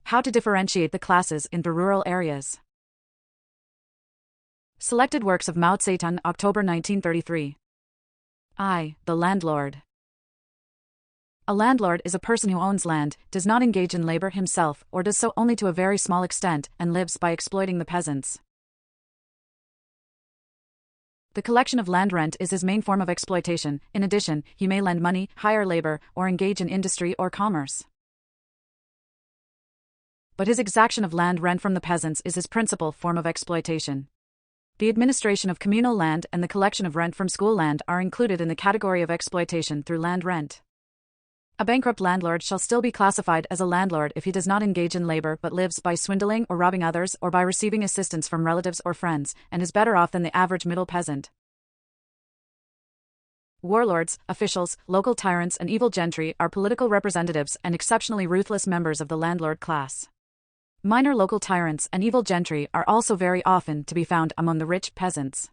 How to differentiate the classes into rural areas. Selected works of Mao Zedong, October 1933. The landlord. A landlord is a person who owns land, does not engage in labor himself, or does so only to a very small extent, and lives by exploiting the peasants. The collection of land rent is his main form of exploitation. In addition, he may lend money, hire labor, or engage in industry or commerce. But his exaction of land rent from the peasants is his principal form of exploitation. The administration of communal land and the collection of rent from school land are included in the category of exploitation through land rent. A bankrupt landlord shall still be classified as a landlord if he does not engage in labor but lives by swindling or robbing others or by receiving assistance from relatives or friends, and is better off than the average middle peasant. Warlords, officials, local tyrants and evil gentry are political representatives and exceptionally ruthless members of the landlord class. Minor local tyrants and evil gentry are also very often to be found among the rich peasants.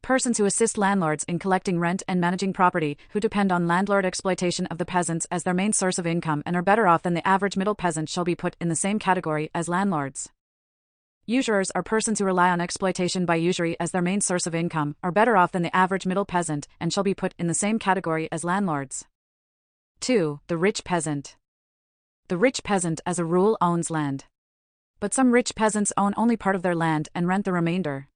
Persons who assist landlords in collecting rent and managing property, who depend on landlord exploitation of the peasants as their main source of income and are better off than the average middle peasant, shall be put in the same category as landlords. Usurers are persons who rely on exploitation by usury as their main source of income, are better off than the average middle peasant, and shall be put in the same category as landlords. 2. The rich peasant. The rich peasant as a rule owns land. But some rich peasants own only part of their land and rent the remainder.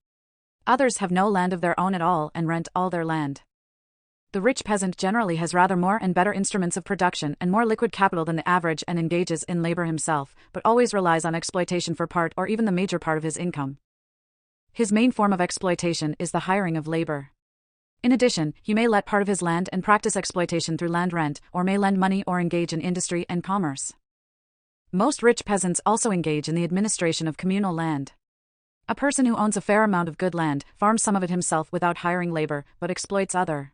Others have no land of their own at all and rent all their land. The rich peasant generally has rather more and better instruments of production and more liquid capital than the average and engages in labor himself, but always relies on exploitation for part or even the major part of his income. His main form of exploitation is the hiring of labor. In addition, he may let part of his land and practice exploitation through land rent, or may lend money or engage in industry and commerce. Most rich peasants also engage in the administration of communal land. A person who owns a fair amount of good land farms some of it himself without hiring labor, but exploits other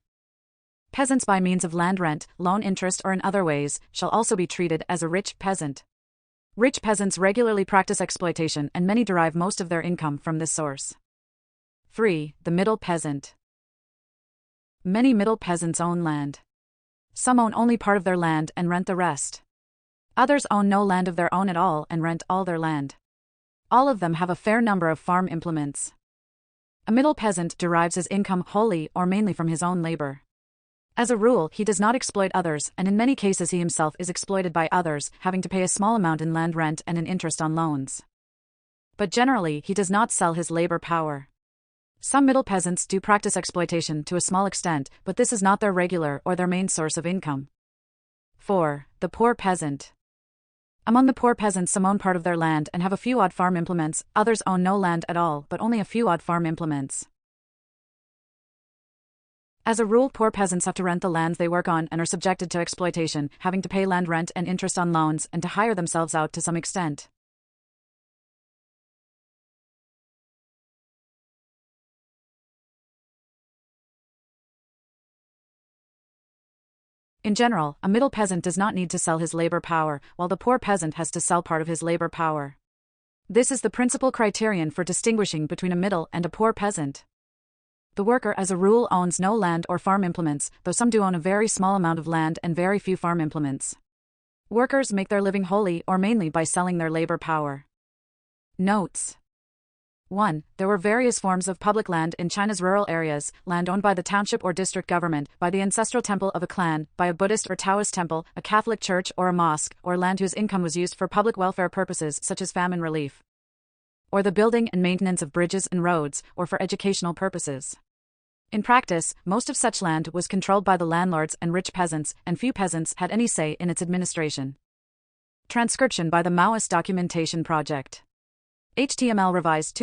peasants by means of land rent, loan interest or in other ways, shall also be treated as a rich peasant. Rich peasants regularly practice exploitation and many derive most of their income from this source. 3. The middle peasant. Many middle peasants own land. Some own only part of their land and rent the rest. Others own no land of their own at all and rent all their land. All of them have a fair number of farm implements. A middle peasant derives his income wholly or mainly from his own labor. As a rule, he does not exploit others, and in many cases he himself is exploited by others, having to pay a small amount in land rent and in interest on loans. But generally, he does not sell his labor power. Some middle peasants do practice exploitation to a small extent, but this is not their regular or their main source of income. 4. The poor peasant. Among the poor peasants, some own part of their land and have a few odd farm implements, others own no land at all but only a few odd farm implements. As a rule, poor peasants have to rent the land they work on and are subjected to exploitation, having to pay land rent and interest on loans and to hire themselves out to some extent. In general, a middle peasant does not need to sell his labor power, while the poor peasant has to sell part of his labor power. This is the principal criterion for distinguishing between a middle and a poor peasant. The worker as a rule owns no land or farm implements, though some do own a very small amount of land and very few farm implements. Workers make their living wholly or mainly by selling their labor power. Notes. 1. There were various forms of public land in China's rural areas: land owned by the township or district government, by the ancestral temple of a clan, by a Buddhist or Taoist temple, a Catholic church or a mosque, or land whose income was used for public welfare purposes such as famine relief, or the building and maintenance of bridges and roads, or for educational purposes. In practice, most of such land was controlled by the landlords and rich peasants, and few peasants had any say in its administration. Transcription by the Maoist Documentation Project. HTML revised